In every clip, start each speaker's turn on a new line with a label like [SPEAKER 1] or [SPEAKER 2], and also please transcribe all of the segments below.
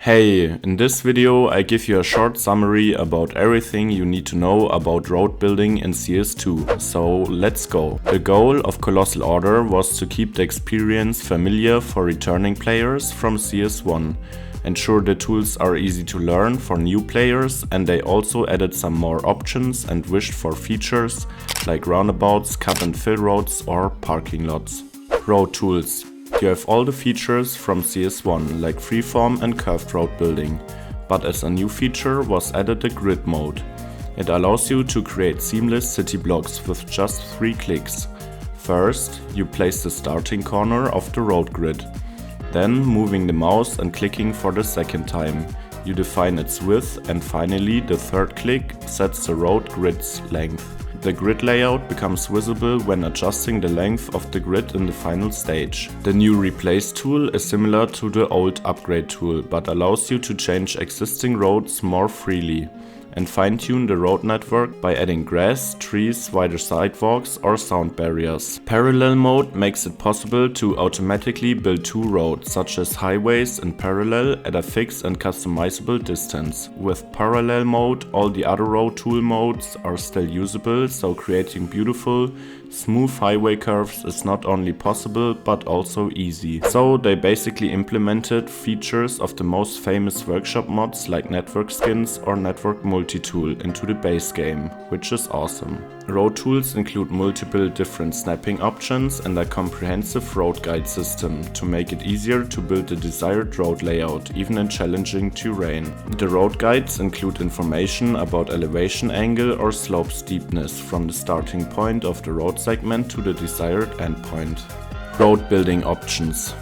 [SPEAKER 1] Hey, in this video I give you a short summary about everything you need to know about road building in CS2, so let's go. The goal of Colossal Order was to keep the experience familiar for returning players from CS1, ensure the tools are easy to learn for new players, and they also added some more options and wished for features like roundabouts, cut and fill roads or parking lots. Road tools. You have all the features from CS1 like freeform and curved road building, but as a new feature was added the grid mode. It allows you to create seamless city blocks with just 3 clicks. First, you place the starting corner of the road grid. Then, moving the mouse and clicking for the second time, you define its width, and finally the third click sets the road grid's length. The grid layout becomes visible when adjusting the length of the grid in the final stage. The new Replace tool is similar to the old Upgrade tool, but allows you to change existing roads more freely and fine-tune the road network by adding grass, trees, wider sidewalks or sound barriers. Parallel mode makes it possible to automatically build 2 roads, such as highways in parallel at a fixed and customizable distance. With parallel mode, all the other road tool modes are still usable, so creating beautiful, smooth highway curves is not only possible but also easy. So they basically implemented features of the most famous workshop mods like network skins or network multi-tool into the base game, which is awesome. Road tools include multiple different snapping options and a comprehensive road guide system to make it easier to build the desired road layout, even in challenging terrain. The road guides include information about elevation angle or slope steepness from the starting point of the road segment to the desired endpoint. Road building options.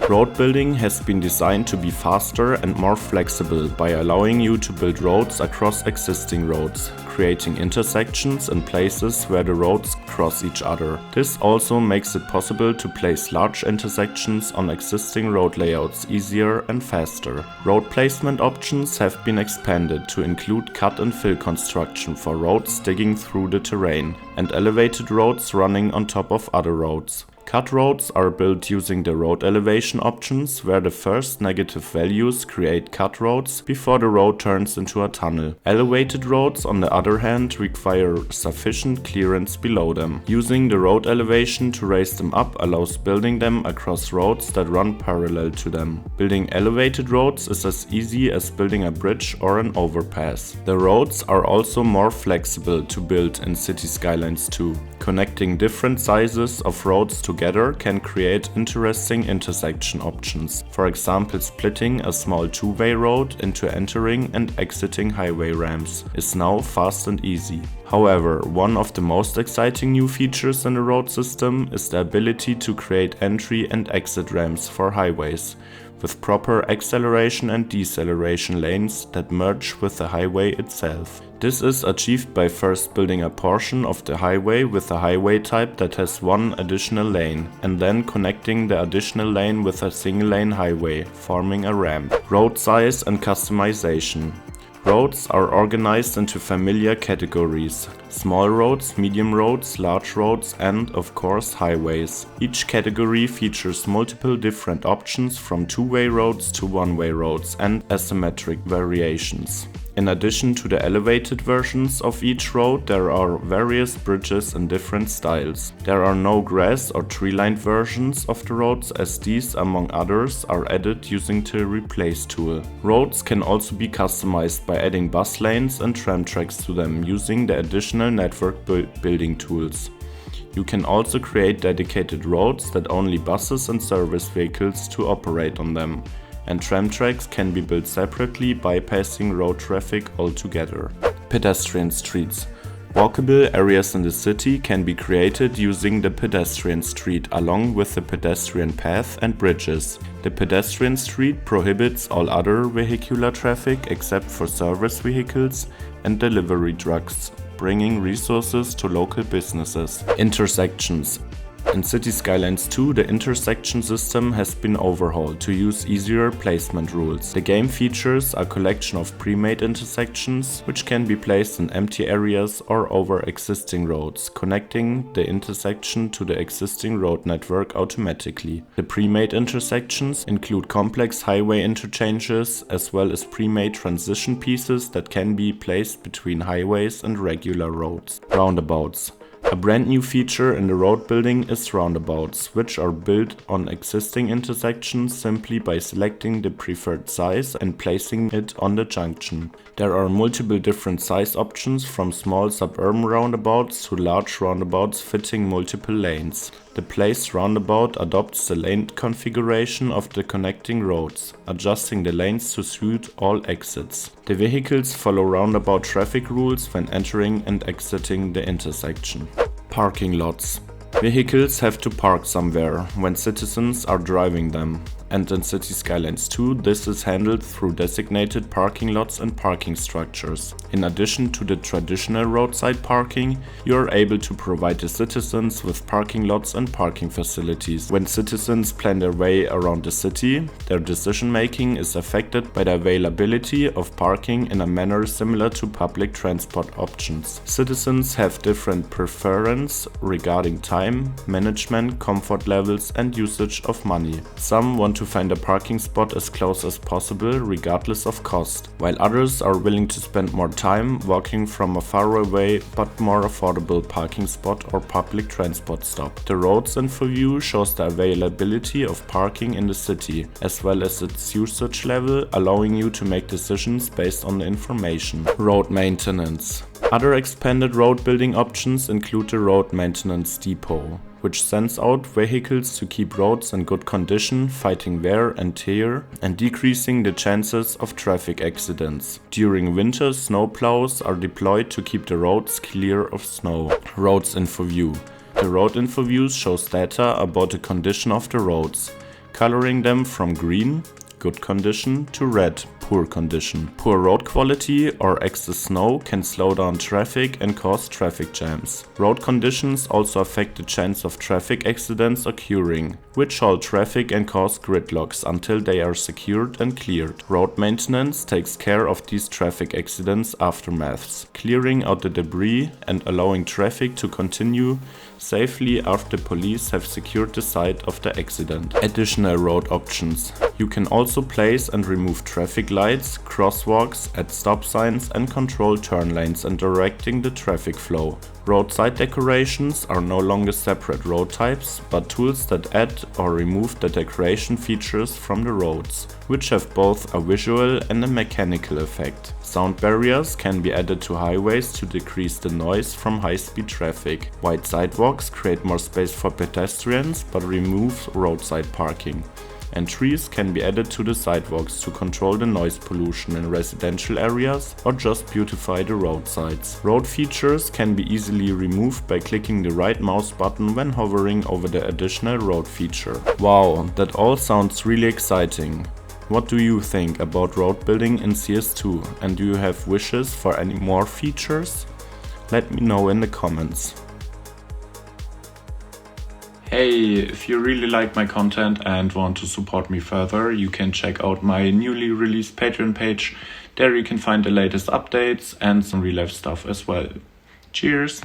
[SPEAKER 1] Road building has been designed to be faster and more flexible by allowing you to build roads across existing roads, creating intersections in places where the roads cross each other. This also makes it possible to place large intersections on existing road layouts easier and faster. Road placement options have been expanded to include cut and fill construction for roads digging through the terrain, and elevated roads running on top of other roads. Cut roads are built using the road elevation options, where the first negative values create cut roads before the road turns into a tunnel. Elevated roads, on the other hand, require sufficient clearance below them. Using the road elevation to raise them up allows building them across roads that run parallel to them. Building elevated roads is as easy as building a bridge or an overpass. The roads are also more flexible to build in Cities Skylines 2. Connecting different sizes of roads together can create interesting intersection options. For example, splitting a small 2-way road into entering and exiting highway ramps is now fast and easy. However, one of the most exciting new features in the road system is the ability to create entry and exit ramps for highways, with proper acceleration and deceleration lanes that merge with the highway itself. This is achieved by first building a portion of the highway with a highway type that has 1 additional lane, and then connecting the additional lane with a single lane highway, forming a ramp. Road size and customization. Roads are organized into familiar categories: small roads, medium roads, large roads, and, of course, highways. Each category features multiple different options from 2-way roads to 1-way roads and asymmetric variations. In addition to the elevated versions of each road, there are various bridges in different styles. There are no grass or tree-lined versions of the roads, as these, among others, are added using the Replace tool. Roads can also be customized by adding bus lanes and tram tracks to them using the additional network building tools. You can also create dedicated roads that only buses and service vehicles to operate on them, and tram tracks can be built separately, bypassing road traffic altogether. Pedestrian streets. Walkable areas in the city can be created using the pedestrian street along with the pedestrian path and bridges. The pedestrian street prohibits all other vehicular traffic except for service vehicles and delivery trucks, bringing resources to local businesses. Intersections. In Cities Skylines 2, the intersection system has been overhauled to use easier placement rules. The game features a collection of pre-made intersections, which can be placed in empty areas or over existing roads, connecting the intersection to the existing road network automatically. The pre-made intersections include complex highway interchanges as well as pre-made transition pieces that can be placed between highways and regular roads. Roundabouts. A brand new feature in the road building is roundabouts, which are built on existing intersections simply by selecting the preferred size and placing it on the junction. There are multiple different size options, from small suburban roundabouts to large roundabouts fitting multiple lanes. The placed roundabout adopts the lane configuration of the connecting roads, adjusting the lanes to suit all exits. The vehicles follow roundabout traffic rules when entering and exiting the intersection. Parking lots. Vehicles have to park somewhere when citizens are driving them, and in Cities Skylines 2 this is handled through designated parking lots and parking structures. In addition to the traditional roadside parking, you are able to provide the citizens with parking lots and parking facilities. When citizens plan their way around the city, their decision making is affected by the availability of parking in a manner similar to public transport options. Citizens have different preferences regarding time, management, comfort levels and usage of money. Some want to find a parking spot as close as possible regardless of cost, while others are willing to spend more time walking from a faraway but more affordable parking spot or public transport stop. The roads info view shows the availability of parking in the city, as well as its usage level, allowing you to make decisions based on the information. Road maintenance. Other expanded road building options include the Road Maintenance Depot, which sends out vehicles to keep roads in good condition, fighting wear and tear, and decreasing the chances of traffic accidents. During winter, snowplows are deployed to keep the roads clear of snow. Roads info view. The road info view shows data about the condition of the roads, coloring them from green, good condition, to red, poor condition. Poor road quality or excess snow can slow down traffic and cause traffic jams. Road conditions also affect the chance of traffic accidents occurring, which halt traffic and cause gridlocks until they are secured and cleared. Road maintenance takes care of these traffic accidents aftermaths, clearing out the debris and allowing traffic to continue safely after police have secured the site of the accident. Additional road options. You can also place and remove traffic lights, crosswalks, add stop signs and control turn lanes and directing the traffic flow. Roadside decorations are no longer separate road types, but tools that add or remove the decoration features from the roads, which have both a visual and a mechanical effect. Sound barriers can be added to highways to decrease the noise from high-speed traffic. Wide sidewalks create more space for pedestrians but remove roadside parking. And trees can be added to the sidewalks to control the noise pollution in residential areas or just beautify the roadsides. Road features can be easily removed by clicking the right mouse button when hovering over the additional road feature. Wow, that all sounds really exciting. What do you think about road building in CS2, and do you have wishes for any more features? Let me know in the comments. Hey, if you really like my content and want to support me further, you can check out my newly released Patreon page. There you can find the latest updates and some real life stuff as well. Cheers!